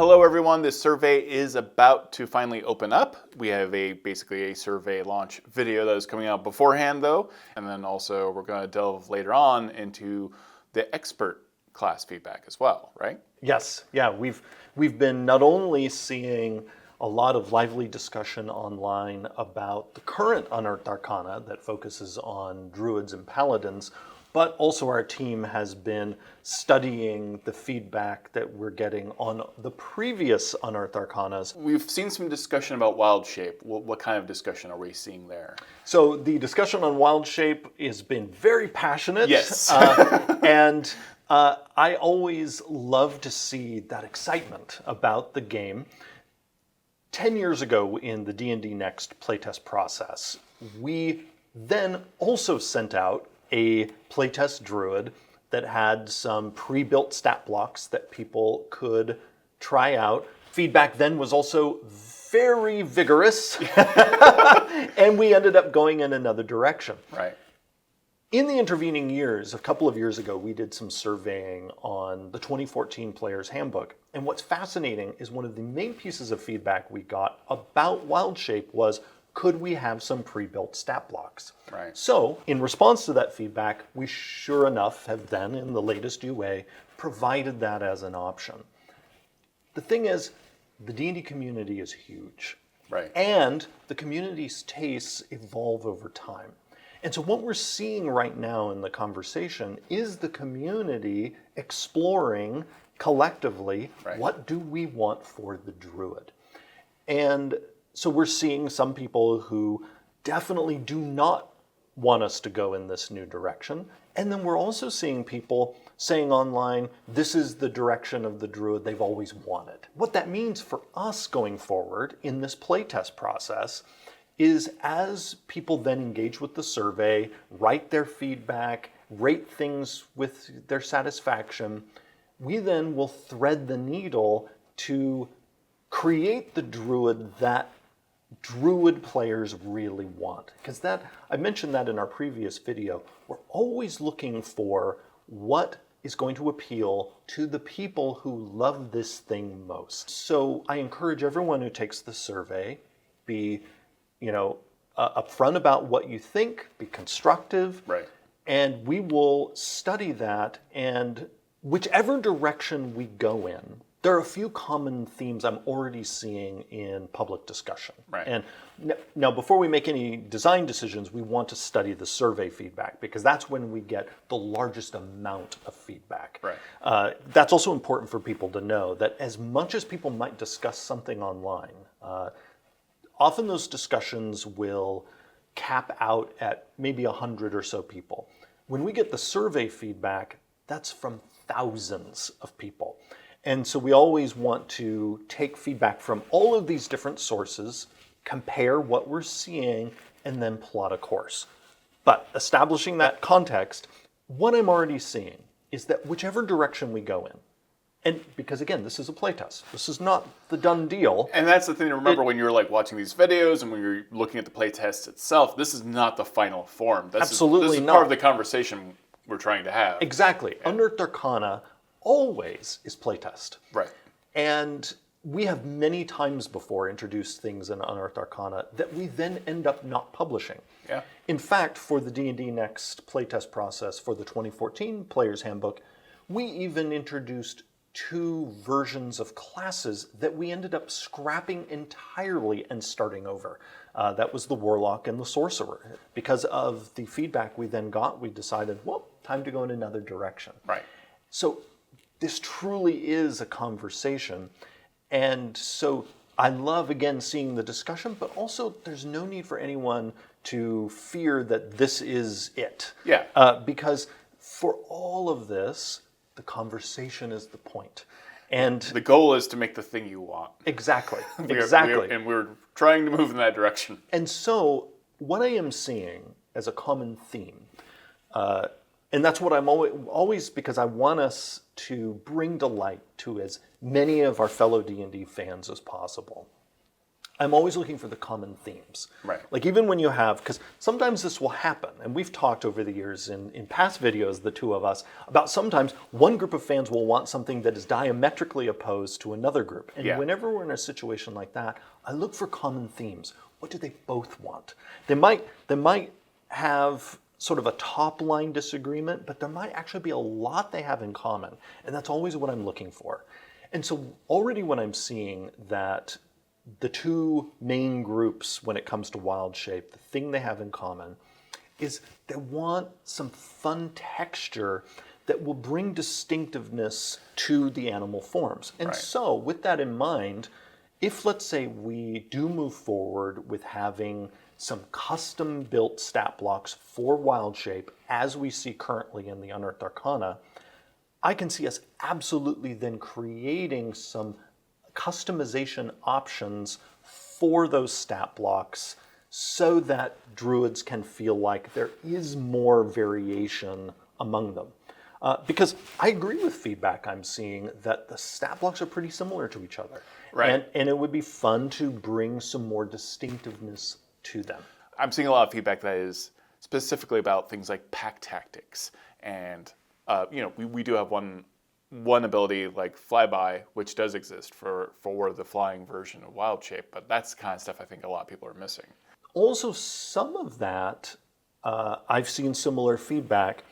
Hello everyone, this survey is about to finally open up. We have basically a survey launch video that is coming out beforehand though, and then also we're going to delve later on into the expert class feedback as well, right? Yes, yeah, we've been not only seeing a lot of lively discussion online about the current Unearthed Arcana that focuses on Druids and Paladins, but also our team has been studying the feedback that we're getting on the previous Unearthed Arcanas. We've seen some discussion about Wildshape. What kind of discussion are we seeing there? So the discussion on Wildshape has been very passionate. Yes. And I always love to see that excitement about the game. 10 years ago in the D&D Next playtest process, we then also sent out a playtest druid that had some pre-built stat blocks that people could try out. Feedback then was also very vigorous, and we ended up going in another direction. Right. In the intervening years, a couple of years ago, we did some surveying on the 2014 Player's Handbook. And what's fascinating is one of the main pieces of feedback we got about Wildshape was, could we have some pre-built stat blocks? Right. So, in response to that feedback, we sure enough have then, in the latest UA, provided that as an option. The thing is, the D&D community is huge. Right. And the community's tastes evolve over time. And so what we're seeing right now in the conversation is the community exploring collectively, right, what do we want for the druid? And so we're seeing some people who definitely do not want us to go in this new direction. And then we're also seeing people saying online, this is the direction of the druid they've always wanted. What that means for us going forward in this playtest process is as people then engage with the survey, write their feedback, rate things with their satisfaction, we then will thread the needle to create the druid that druid players really want. Because that, I mentioned that in our previous video, we're always looking for what is going to appeal to the people who love this thing most. So I encourage everyone who takes the survey, be upfront about what you think, be constructive, right, and we will study that, and whichever direction we go in, there are a few common themes I'm already seeing in public discussion. Right. And now, before we make any design decisions, we want to study the survey feedback because that's when we get the largest amount of feedback. Right. That's also important for people to know that as much as people might discuss something online, often those discussions will cap out at maybe 100 or so people. When we get the survey feedback, that's from thousands of people. And so we always want to take feedback from all of these different sources, compare what we're seeing, and then plot a course. But establishing that context, what I'm already seeing is that whichever direction we go in, and because again, this is a playtest. This is not the done deal. And that's the thing to remember when you're watching these videos and when you're looking at the playtest itself. This is not the final form. Absolutely this is not. Part of the conversation we're trying to have. Exactly. Yeah. Unearthed Arcana always is playtest. Right. And we have many times before introduced things in Unearthed Arcana that we then end up not publishing. Yeah. In fact, for the D&D Next playtest process for the 2014 Player's Handbook, we even introduced 2 versions of classes that we ended up scrapping entirely and starting over. That was the Warlock and the Sorcerer. Because of the feedback we then got, we decided, well, time to go in another direction. Right. So this truly is a conversation. And so I love, again, seeing the discussion, but also there's no need for anyone to fear that this is it. Yeah. Because for all of this, the conversation is the point. And the goal is to make the thing you want. Exactly. And we're trying to move in that direction. And so what I am seeing as a common theme, and that's what I'm always because I want us to bring delight to as many of our fellow D&D fans as possible. I'm always looking for the common themes. Right. Like even when you have, because sometimes this will happen, and we've talked over the years in past videos, the two of us, about sometimes one group of fans will want something that is diametrically opposed to another group. And whenever we're in a situation like that, I look for common themes. What do they both want? They might have sort of a top line disagreement, but there might actually be a lot they have in common. And that's always what I'm looking for. And so already when I'm seeing that the two main groups when it comes to Wildshape, the thing they have in common is they want some fun texture that will bring distinctiveness to the animal forms. And so with that in mind, if let's say we do move forward with having some custom built stat blocks for Wildshape as we see currently in the Unearthed Arcana, I can see us absolutely then creating some customization options for those stat blocks so that druids can feel like there is more variation among them. Because I agree with feedback I'm seeing that the stat blocks are pretty similar to each other. Right. And it would be fun to bring some more distinctiveness to them. I'm seeing a lot of feedback that is specifically about things like pack tactics. And, we do have one ability like Flyby, which does exist for the flying version of Wildshape, but that's the kind of stuff I think a lot of people are missing. Also, some of that, I've seen similar feedback.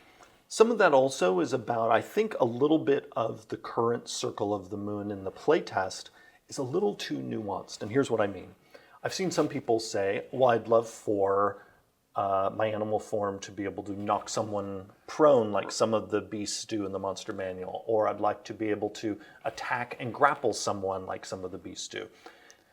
Some of that also is about, I think, a little bit of the current Circle of the Moon in the playtest is a little too nuanced. And here's what I mean. I've seen some people say, well, I'd love for my animal form to be able to knock someone prone like some of the beasts do in the monster manual, or I'd like to be able to attack and grapple someone like some of the beasts do.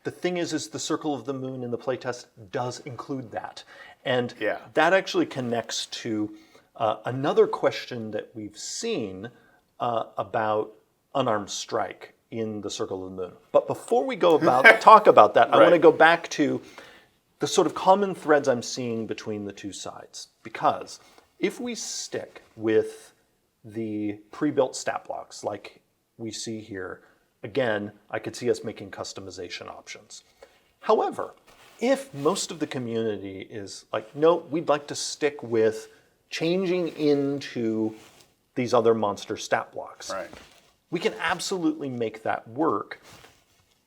The thing is the Circle of the Moon in the playtest does include that. And that actually connects to another question that we've seen about unarmed strike in the Circle of the Moon. But before we go talk about that, I want to go back to the sort of common threads I'm seeing between the two sides. Because if we stick with the pre-built stat blocks like we see here, again, I could see us making customization options. However, if most of the community is like, no, we'd like to stick with changing into these other monster stat blocks, we can absolutely make that work.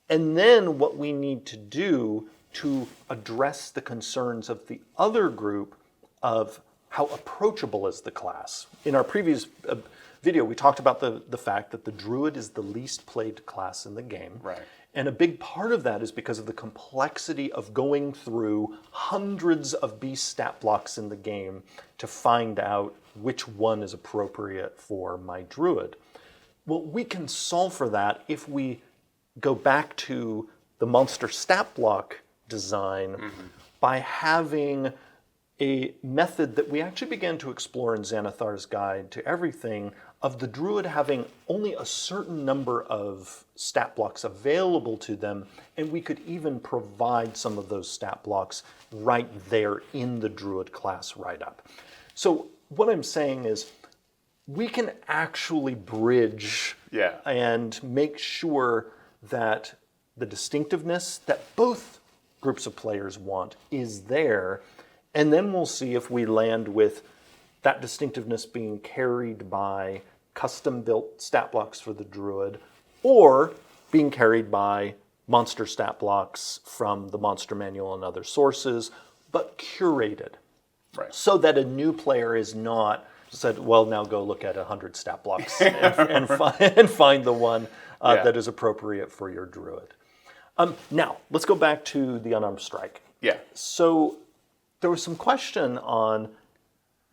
And then what we need to do to address the concerns of the other group of how approachable is the class. In our previous video, we talked about the fact that the Druid is the least played class in the game. And a big part of that is because of the complexity of going through hundreds of beast stat blocks in the game to find out which one is appropriate for my Druid. Well, we can solve for that if we go back to the monster stat block design by having a method that we actually began to explore in Xanathar's Guide to Everything of the Druid having only a certain number of stat blocks available to them, and we could even provide some of those stat blocks right there in the Druid class write-up. So what I'm saying is we can actually bridge and make sure that the distinctiveness that both groups of players want is there, and then we'll see if we land with that distinctiveness being carried by custom-built stat blocks for the Druid, or being carried by monster stat blocks from the Monster Manual and other sources, but curated. So that a new player is not said, well, now go look at 100 stat blocks and find the one that is appropriate for your Druid. Now, let's go back to the unarmed strike. So there was some question on,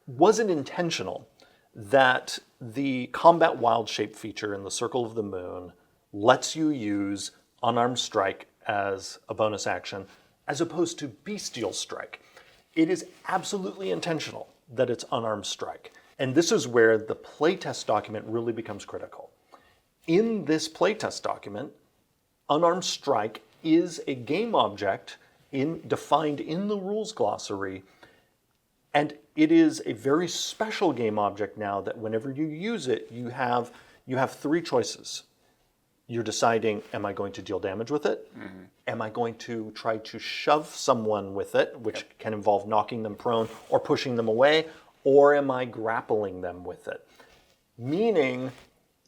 was it intentional that the combat Wildshape feature in the Circle of the Moon lets you use unarmed strike as a bonus action as opposed to bestial strike? It is absolutely intentional that it's unarmed strike. And this is where the playtest document really becomes critical. In this playtest document, unarmed strike is a game object defined in the rules glossary, and it is a very special game object now that whenever you use it, you have three choices. you're deciding, am I going to deal damage with it? Mm-hmm. Am I going to try to shove someone with it, which can involve knocking them prone or pushing them away, or am I grappling them with it? Meaning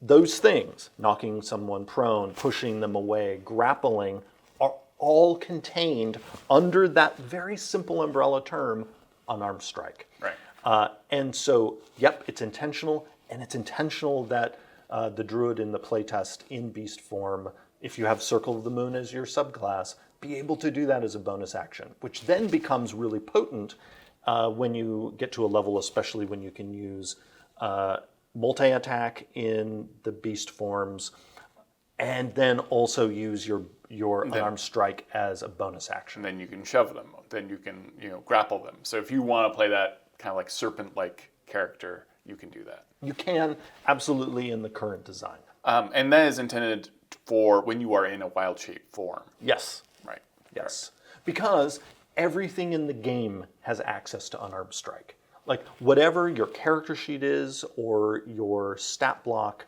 those things, knocking someone prone, pushing them away, grappling, are all contained under that very simple umbrella term, unarmed strike. Right. And so, yep, it's intentional, and it's intentional that the Druid in the playtest in beast form, if you have Circle of the Moon as your subclass, be able to do that as a bonus action, which then becomes really potent when you get to a level, especially when you can use multi-attack in the beast forms, and then also use your unarmed strike as a bonus action. Then you can shove them. Then you can grapple them. So if you want to play that kind of like serpent-like character, you can do that. You can, absolutely, in the current design. And that is intended for when you are in a Wildshape form. Yes. Right. Yes. Because everything in the game has access to unarmed strike. Like whatever your character sheet is or your stat block,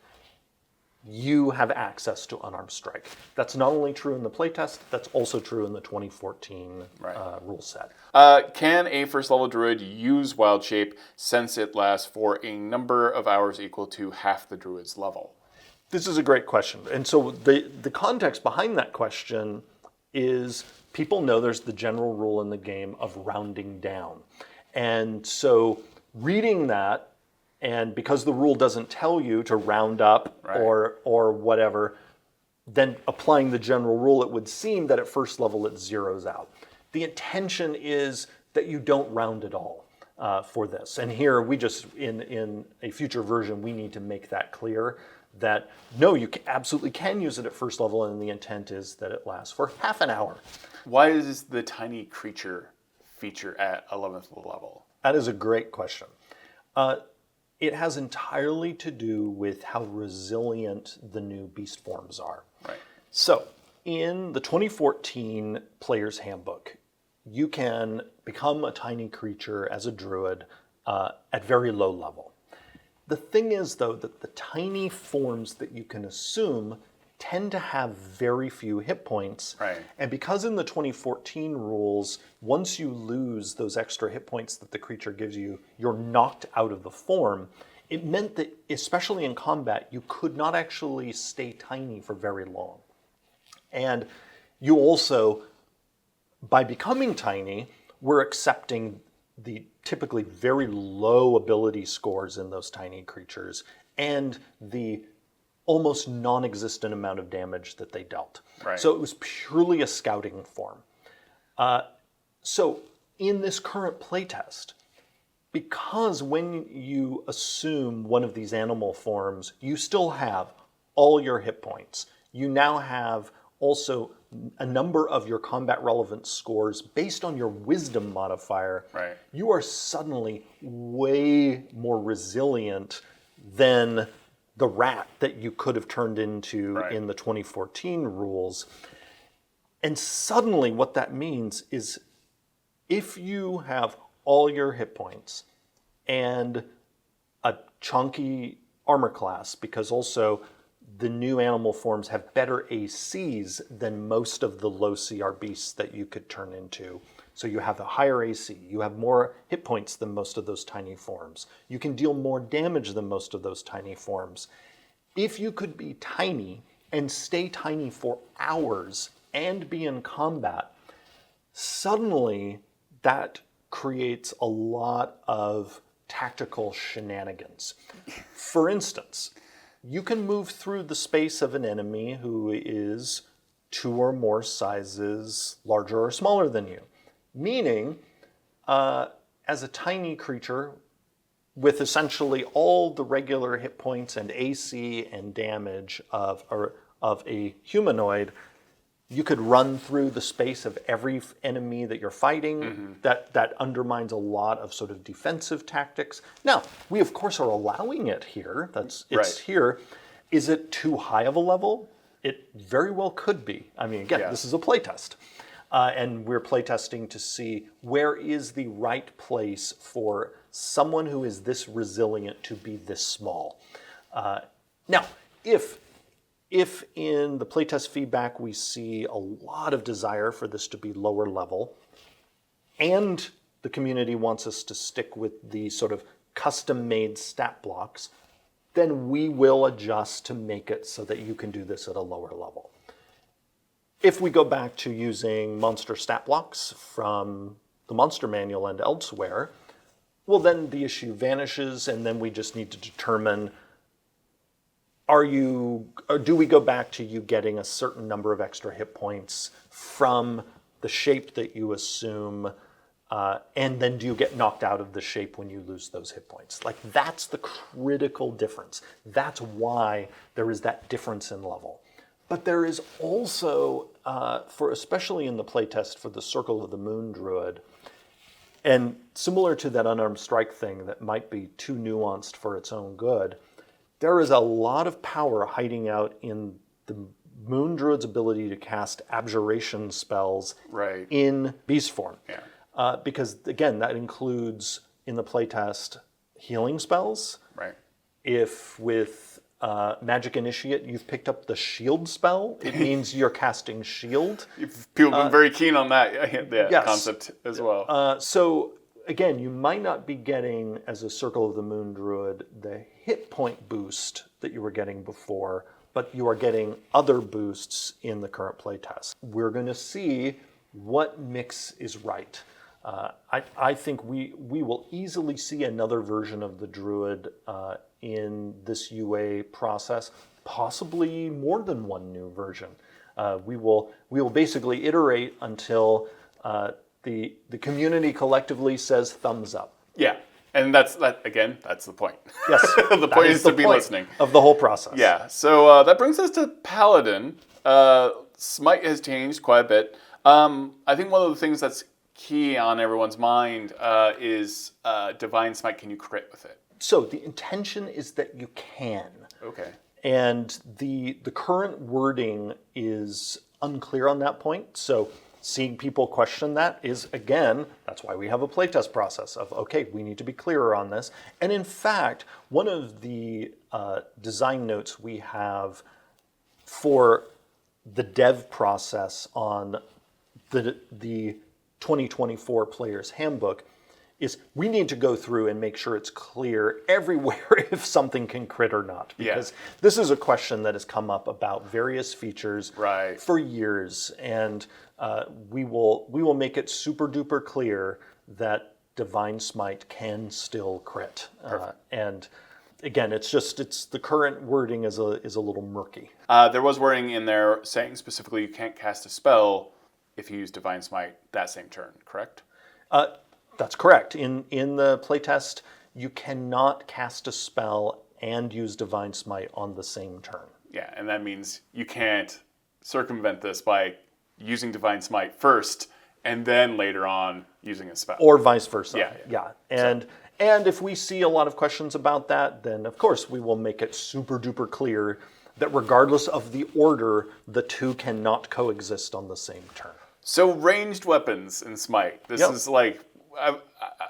you have access to unarmed strike. That's not only true in the playtest, that's also true in the 2014 rule set. Can a first level druid use Wildshape since it lasts for a number of hours equal to half the druid's level? This is a great question. And so the context behind that question is people know there's the general rule in the game of rounding down. And so reading that, and because the rule doesn't tell you to round up or whatever, then applying the general rule, it would seem that at first level it zeroes out. The intention is that you don't round at all for this. And here we just, in a future version, we need to make that clear that no, you absolutely can use it at first level, and the intent is that it lasts for half an hour. Why is the tiny creature feature at 11th level? That is a great question. It has entirely to do with how resilient the new beast forms are. Right. So, in the 2014 Player's Handbook, you can become a tiny creature as a druid at very low level. The thing is, though, that the tiny forms that you can assume tend to have very few hit points. Right. And because in the 2014 rules, once you lose those extra hit points that the creature gives you, you're knocked out of the form, it meant that, especially in combat, you could not actually stay tiny for very long. And you also, by becoming tiny, were accepting the typically very low ability scores in those tiny creatures and the almost non-existent amount of damage that they dealt. Right. So it was purely a scouting form. So in this current playtest, because when you assume one of these animal forms, you still have all your hit points. You now have also a number of your combat relevant scores based on your wisdom modifier. Right. You are suddenly way more resilient than the rat that you could have turned into in the 2014 rules. And suddenly what that means is if you have all your hit points and a chunky armor class, because also the new animal forms have better ACs than most of the low CR beasts that you could turn into. So you have a higher AC, you have more hit points than most of those tiny forms. You can deal more damage than most of those tiny forms. If you could be tiny and stay tiny for hours and be in combat, suddenly that creates a lot of tactical shenanigans. For instance, you can move through the space of an enemy who is 2 or more sizes larger or smaller than you. Meaning, as a tiny creature with essentially all the regular hit points and AC and damage of a humanoid, you could run through the space of every enemy that you're fighting. Mm-hmm. That undermines a lot of sort of defensive tactics. Now, we of course are allowing it here. It's here. Is it too high of a level? It very well could be. I mean, again, This is a playtest. And we're playtesting to see where is the right place for someone who is this resilient to be this small. Now, if if in the playtest feedback we see a lot of desire for this to be lower level, and the community wants us to stick with the sort of custom-made stat blocks, then we will adjust to make it so that you can do this at a lower level. If we go back to using monster stat blocks from the monster manual and elsewhere, well, then the issue vanishes, and then we just need to determine, do we go back to you getting a certain number of extra hit points from the shape that you assume, and then do you get knocked out of the shape when you lose those hit points? Like, that's the critical difference. That's why there is that difference in level. But there is also, especially in the playtest for the Circle of the Moon Druid, and similar to that unarmed strike thing that might be too nuanced for its own good, there is a lot of power hiding out in the Moon Druid's ability to cast abjuration spells in beast form. Yeah. Because, again, that includes, in the playtest, healing spells. Right. If with Magic Initiate you've picked up the shield spell, it means you're casting shield. People have been very keen on that yes. concept as well. So, again, you might not be getting, as a Circle of the Moon Druid, the hit point boost that you were getting before, but you are getting other boosts in the current playtest. We're going to see what mix is right. I think we will easily see another version of the Druid in this UA process, possibly more than one new version. We will basically iterate until the community collectively says thumbs up. Yeah, and that's the point. Yes, the point is to be listening of the whole process. Yeah, so that brings us to Paladin. Smite has changed quite a bit. I think one of the things that's key on everyone's mind is Divine Smite. Can you crit with it? So the intention is that you can. Okay. And the current wording is unclear on that point. So seeing people question that is, again, that's why we have a playtest process of, okay, we need to be clearer on this. And in fact, one of the design notes we have for the dev process on the 2024 Player's Handbook is we need to go through and make sure it's clear everywhere if something can crit or not. Because this is a question that has come up about various features for years. And we will make it super duper clear that Divine Smite can still crit. And again, it's the current wording is a little murky. There was wording in there saying specifically you can't cast a spell if you use Divine Smite that same turn, correct? That's correct. In the playtest, you cannot cast a spell and use Divine Smite on the same turn. Yeah, and that means you can't circumvent this by using Divine Smite first and then later on using a spell. Or vice versa. Yeah. And if we see a lot of questions about that, then of course we will make it super duper clear that regardless of the order, the two cannot coexist on the same turn. So ranged weapons in Smite. This is like,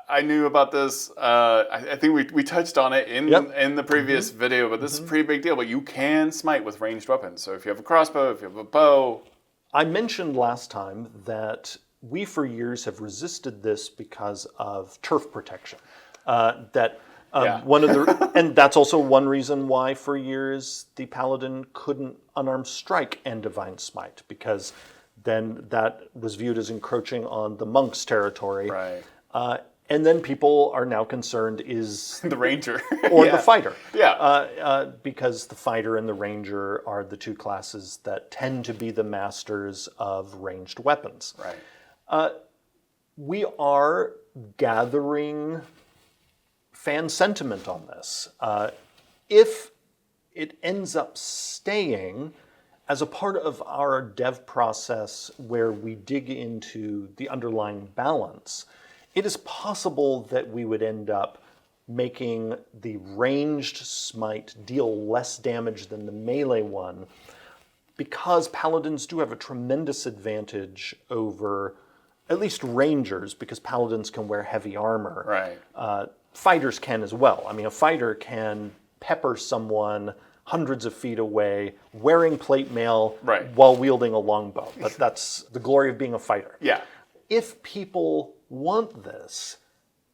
I knew about this. I think we touched on it in the previous video, but this is a pretty big deal. But you can smite with ranged weapons. So if you have a crossbow, if you have a bow. I mentioned last time that we for years have resisted this because of turf protection. One of the and that's also one reason why for years the Paladin couldn't unarmed strike and Divine Smite, because then that was viewed as encroaching on the monk's territory. Right. And then people are now concerned is the ranger or the fighter. Yeah. Because the fighter and the ranger are the two classes that tend to be the masters of ranged weapons. Right. We are gathering fan sentiment on this. If it ends up staying as a part of our dev process where we dig into the underlying balance, it is possible that we would end up making the ranged smite deal less damage than the melee one, because paladins do have a tremendous advantage over at least rangers, because paladins can wear heavy armor. Right. Fighters can as well. I mean, a fighter can pepper someone hundreds of feet away, wearing plate mail Right. while wielding a longbow. That's the glory of being a fighter. Yeah. If people want this,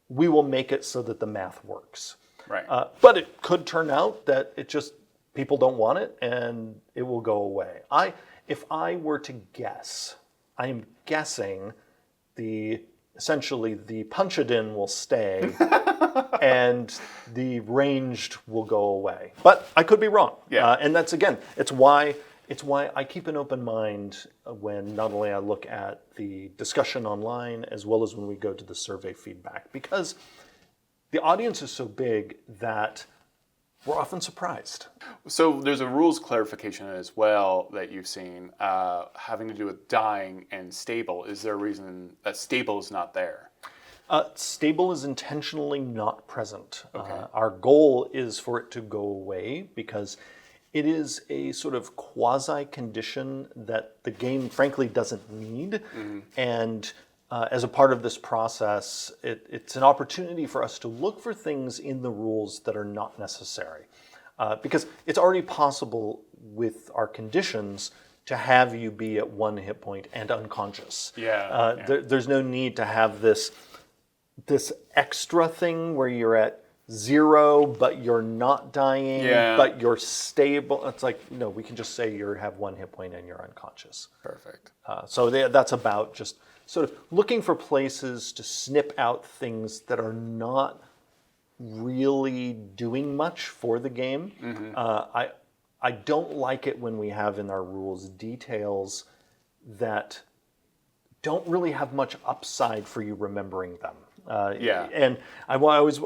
we will make it so that the math works. Right. But it could turn out that it just, people don't want it and it will go away. If I were to guess, I am guessing essentially the punch-it-in will stay and the ranged will go away. But I could be wrong. Yeah. And that's, again, it's why I keep an open mind when not only I look at the discussion online as well as when we go to the survey feedback, because the audience is so big that we're often surprised. So there's a rules clarification as well that you've seen having to do with dying and stable. Is there a reason that stable is not there? Stable is intentionally not present. Okay. Our goal is for it to go away because it is a sort of quasi-condition that the game frankly doesn't need. And as a part of this process, it's an opportunity for us to look for things in the rules that are not necessary. Because it's already possible with our conditions to have you be at 1 hit point and unconscious. There's no need to have this extra thing where you're at 0, but you're not dying, but you're stable. It's like, no, we can just say you have 1 hit point and you're unconscious. Perfect. So that's about just sort of looking for places to snip out things that are not really doing much for the game. I don't like it when we have in our rules details that don't really have much upside for you remembering them. And I always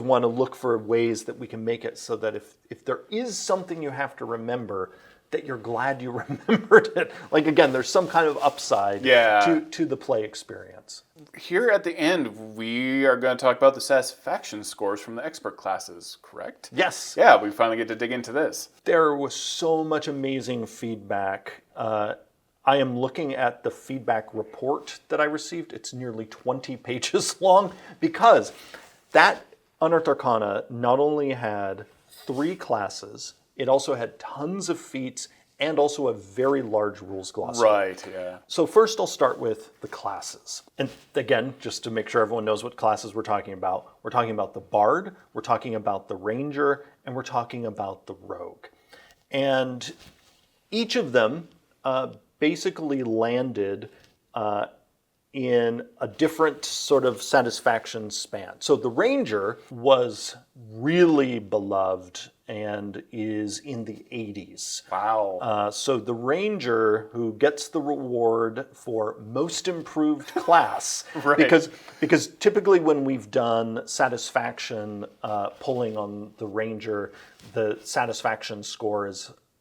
want to look for ways that we can make it so that if there is something you have to remember, that you're glad you remembered it. Like, again, there's some kind of upside to the play experience. Here at the end, we are going to talk about the satisfaction scores from the expert classes, correct? Yes. Yeah, we finally get to dig into this. There was so much amazing feedback. I am looking at the feedback report that I received. It's nearly 20 pages long because that Unearthed Arcana not only had 3 classes, it also had tons of feats and also a very large rules glossary. Right, yeah. So first I'll start with the classes. And again, just to make sure everyone knows what classes we're talking about the Bard, we're talking about the Ranger, and we're talking about the Rogue. And each of them basically landed in a different sort of satisfaction span. So the Ranger was really beloved and is in the 80s. Wow. So the Ranger who gets the reward for most improved class, Right. because typically when we've done satisfaction pulling on the Ranger, the satisfaction score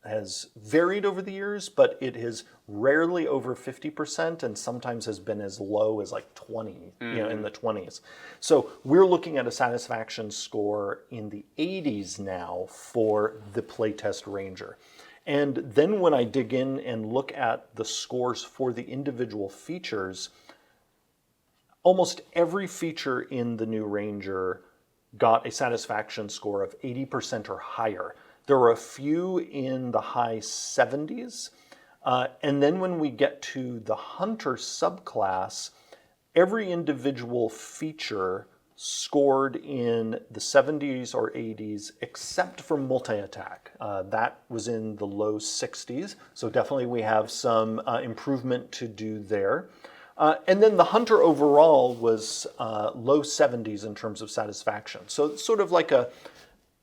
has varied over the years, but it is rarely over 50% and sometimes has been as low as like 20, in the 20s. So we're looking at a satisfaction score in the 80s now for the playtest Ranger. And then when I dig in and look at the scores for the individual features, almost every feature in the new Ranger got a satisfaction score of 80% or higher. There were a few in the high 70s. And then when we get to the Hunter subclass, every individual feature scored in the 70s or 80s except for multi-attack. That was in the low 60s. So definitely we have some improvement to do there. And then the Hunter overall was low 70s in terms of satisfaction. So it's sort of like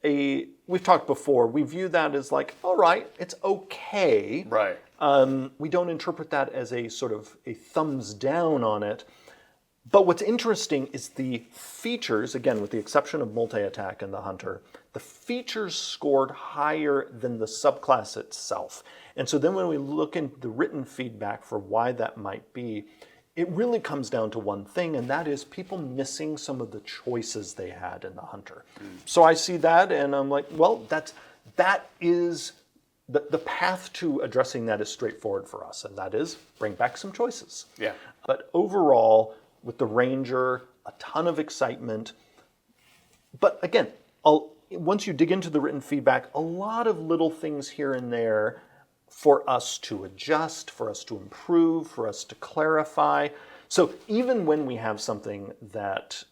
we've talked before, we view that as like, all right, it's okay. Right. We don't interpret that as a sort of a thumbs down on it. But what's interesting is the features, again, with the exception of multi-attack and the Hunter, the features scored higher than the subclass itself. And so then when we look into the written feedback for why that might be, it really comes down to one thing, and that is people missing some of the choices they had in the Hunter. So I see that, and I'm like, well, that is the path to addressing that is straightforward for us, and that is bring back some choices. Yeah. But overall, with the Ranger, a ton of excitement. But again, once you dig into the written feedback, a lot of little things here and there for us to adjust, for us to improve, for us to clarify. So even when we have something that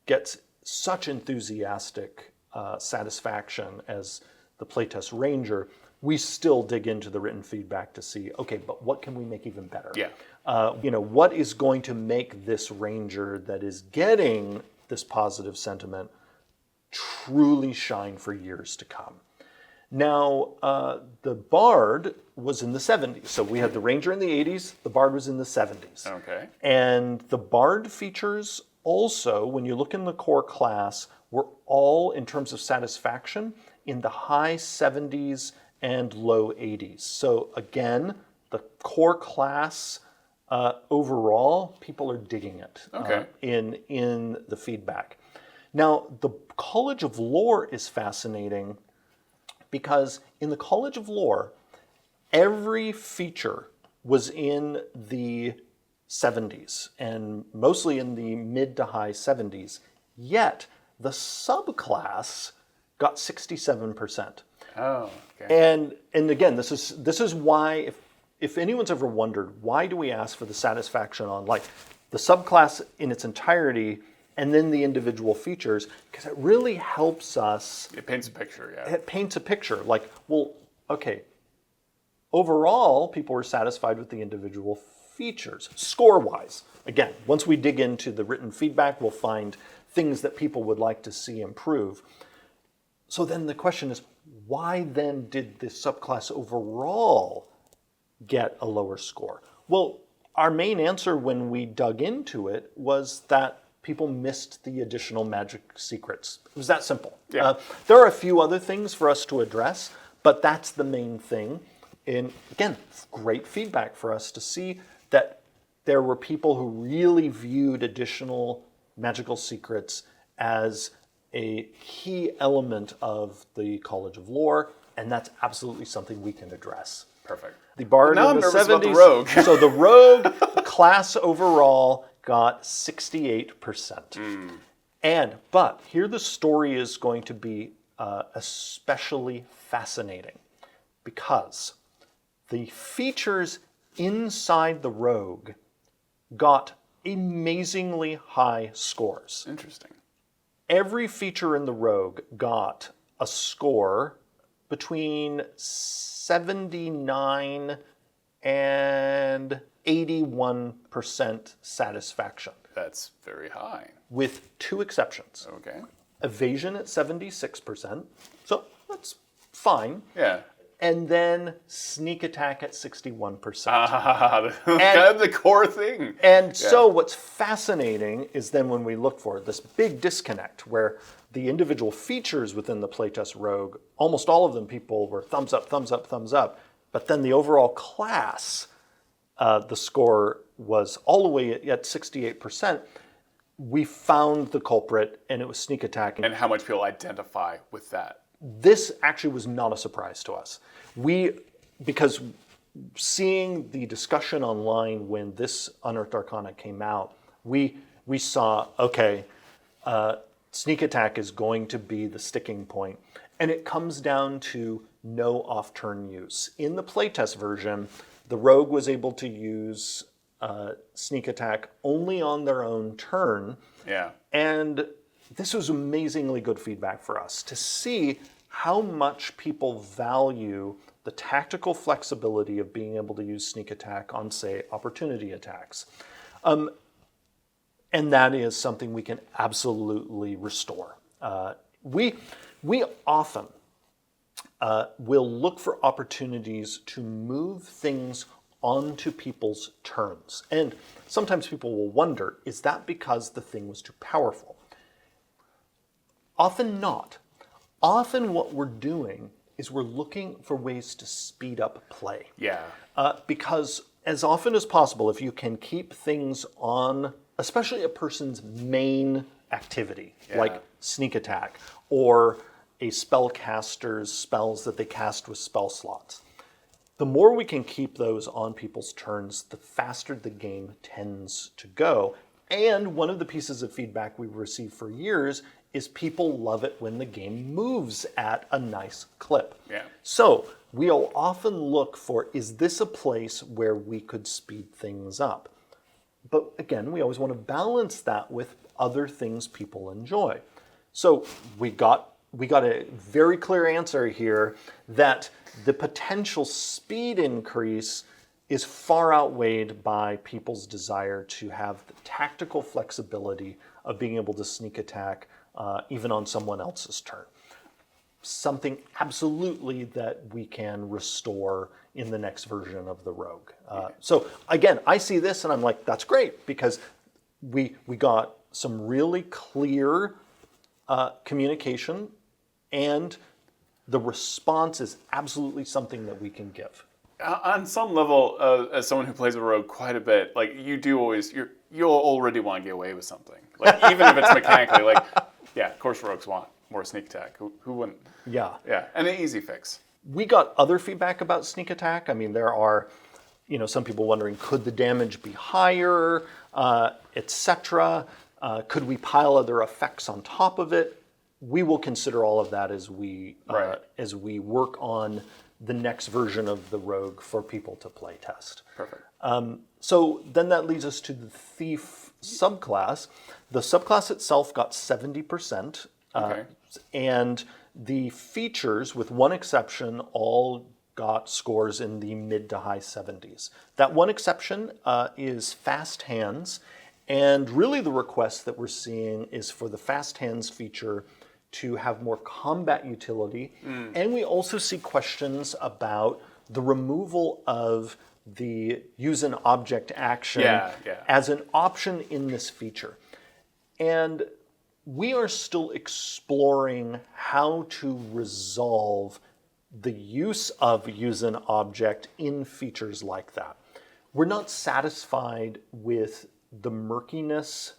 gets such enthusiastic satisfaction as the playtest Ranger, we still dig into the written feedback to see, okay, but what can we make even better? Yeah. What is going to make this Ranger that is getting this positive sentiment truly shine for years to come? Now, the Bard was in the 70s. So we had the Ranger in the 80s, the Bard was in the 70s. Okay. And the Bard features also, when you look in the core class, were all, in terms of satisfaction, in the high 70s and low 80s. So again, the core class overall, people are digging it in the feedback. Now, the College of Lore is fascinating because in the College of Lore, every feature was in the 70s and mostly in the mid to high 70s, yet the subclass got 67%. Oh, okay. And again, this is why, if anyone's ever wondered, why do we ask for the satisfaction on like the subclass in its entirety and then the individual features, because it really helps us. It paints a picture, yeah. It paints a picture. Like, well, okay, overall, people were satisfied with the individual features, score-wise. Again, once we dig into the written feedback, we'll find things that people would like to see improve. So then the question is, why then did this subclass overall get a lower score? Well, our main answer when we dug into it was that people missed the additional magic secrets. It was that simple. Yeah. There are a few other things for us to address, but that's the main thing. And again, great feedback for us to see that there were people who really viewed additional magical secrets as a key element of the College of Lore, and that's absolutely something we can address. Perfect. The Bard Now in I'm the nervous 70s. about the Rogue. So the Rogue class overall got 68%. But here the story is going to be especially fascinating because the features inside the Rogue got amazingly high scores. Interesting. Every feature in the Rogue got a score between 79 and 81% satisfaction. That's very high. With two exceptions. Okay. Evasion at 76%, so that's fine. Yeah. And then sneak attack at 61%. That's kind of the core thing. And so what's fascinating is then when we look for this big disconnect where the individual features within the playtest Rogue, almost all of them people were thumbs up, thumbs up, thumbs up. But then the overall class, the score was all the way at 68%. We found the culprit and it was sneak attack. And how much people identify with that. This actually was not a surprise to us. Because seeing the discussion online when this Unearthed Arcana came out, we saw, okay, sneak attack is going to be the sticking point. And it comes down to no off-turn use. In the playtest version, the Rogue was able to use sneak attack only on their own turn. Yeah. And this was amazingly good feedback for us to see how much people value the tactical flexibility of being able to use sneak attack on, say, opportunity attacks. And that is something we can absolutely restore. We often will look for opportunities to move things onto people's turns. And sometimes people will wonder, is that because the thing was too powerful? Often not. Often what we're doing is we're looking for ways to speed up play. Yeah. Because as often as possible, if you can keep things on, especially a person's main activity, like sneak attack, or a spellcaster's spells that they cast with spell slots, the more we can keep those on people's turns, the faster the game tends to go. And one of the pieces of feedback we've received for years is people love it when the game moves at a nice clip. Yeah. So we'll often look for, is this a place where we could speed things up? But again, we always want to balance that with other things people enjoy. So we got a very clear answer here that the potential speed increase is far outweighed by people's desire to have the tactical flexibility of being able to sneak attack even on someone else's turn. Something absolutely that we can restore in the next version of the Rogue. So again, I see this and I'm like, that's great, because we got some really clear communication, and the response is absolutely something that we can give. On some level, as someone who plays a rogue quite a bit, like you'll already want to get away with something. Like even if it's mechanically, like, yeah, of course rogues want more sneak attack. Who wouldn't? Yeah. Yeah, and an easy fix. We got other feedback about sneak attack. I mean, there are, some people wondering, could the damage be higher, etc. Could we pile other effects on top of it? We will consider all of that as we work on the next version of the Rogue for people to play test. Perfect. So then that leads us to the Thief subclass. The subclass itself got 70%. Okay. And the features, with one exception, all got scores in the mid to high 70s. That one exception is fast hands. And really the request that we're seeing is for the fast hands feature to have more combat utility. And we also see questions about the removal of the use an object action as an option in this feature. And we are still exploring how to resolve the use of use an object in features like that. We're not satisfied with the murkiness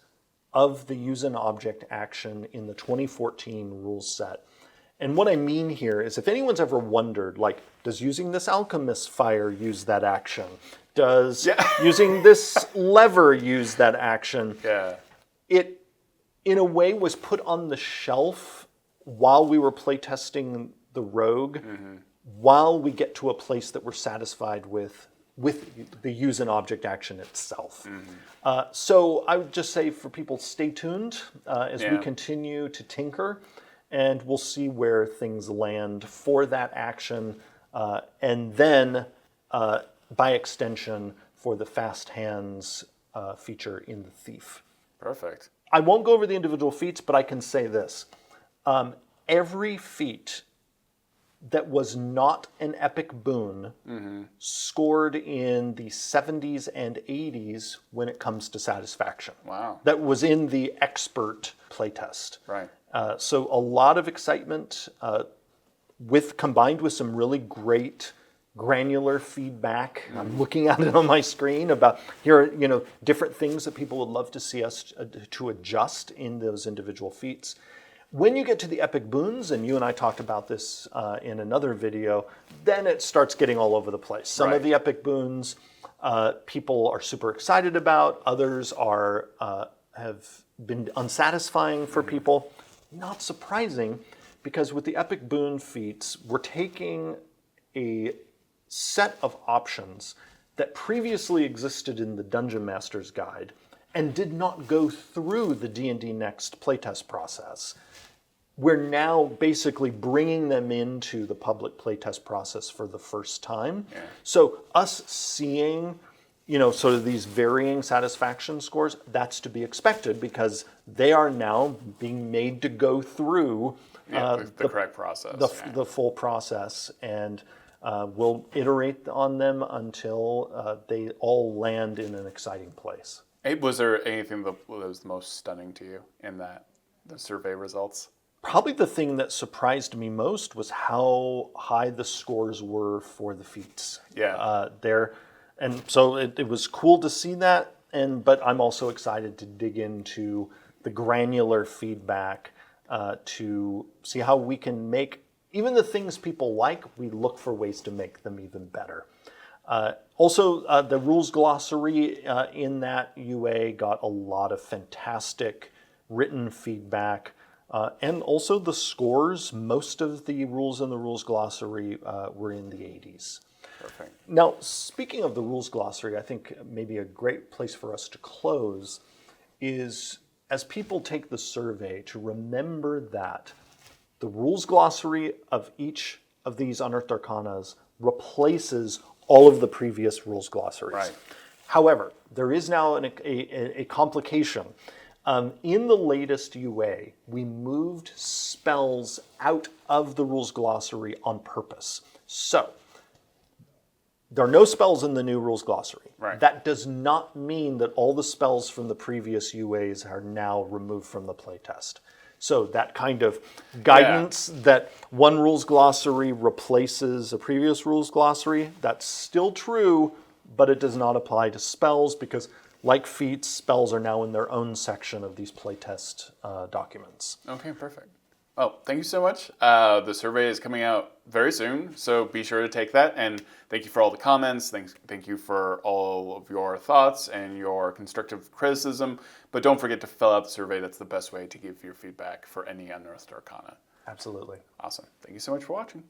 of the use an object action in the 2014 rules set. And what I mean here is, if anyone's ever wondered, like, does using this alchemist fire use that action? Does using this lever use that action? Yeah. It, in a way, was put on the shelf while we were playtesting the Rogue, while we get to a place that we're satisfied with the use an object action itself. So I would just say for people, stay tuned as we continue to tinker, and we'll see where things land for that action, and then by extension for the fast hands feature in the Thief. Perfect. I won't go over the individual feats, but I can say this. Every feat that was not an epic boon scored in the 70s and 80s when it comes to satisfaction. Wow. That was in the expert playtest. Right. So a lot of excitement combined with some really great granular feedback. I'm looking at it on my screen about here are, different things that people would love to see us to adjust in those individual feats. When you get to the epic boons, and you and I talked about this in another video, then it starts getting all over the place. Some of the epic boons people are super excited about. Others have been unsatisfying for people. Not surprising, because with the epic boon feats, we're taking a set of options that previously existed in the Dungeon Master's Guide and did not go through the D&D Next playtest process. We're now basically bringing them into the public playtest process for the first time. Yeah. So us seeing, sort of these varying satisfaction scores, that's to be expected, because they are now being made to go through the correct process. The full process, and we'll iterate on them until they all land in an exciting place. Hey, was there anything that was most stunning to you in the survey results? Probably the thing that surprised me most was how high the scores were for the feats. Yeah. And so it was cool to see that, but I'm also excited to dig into the granular feedback to see how we can make even the things people like, we look for ways to make them even better. Also, the rules glossary in that UA got a lot of fantastic written feedback. And also the scores, most of the rules in the rules glossary were in the 80s. Perfect. Now, speaking of the rules glossary, I think maybe a great place for us to close is, as people take the survey, to remember that the rules glossary of each of these Unearthed Arcanas replaces all of the previous rules glossaries. Right. However, there is now a complication. In the latest UA, we moved spells out of the rules glossary on purpose. So, there are no spells in the new rules glossary. Right. That does not mean that all the spells from the previous UAs are now removed from the playtest. So that kind of guidance that one rules glossary replaces a previous rules glossary, that's still true, but it does not apply to spells because, like feats, spells are now in their own section of these playtest documents. Okay, perfect. Oh, thank you so much. The survey is coming out very soon, so be sure to take that. And thank you for all the comments. Thank you for all of your thoughts and your constructive criticism. But don't forget to fill out the survey. That's the best way to give your feedback for any Unearthed Arcana. Absolutely. Awesome. Thank you so much for watching.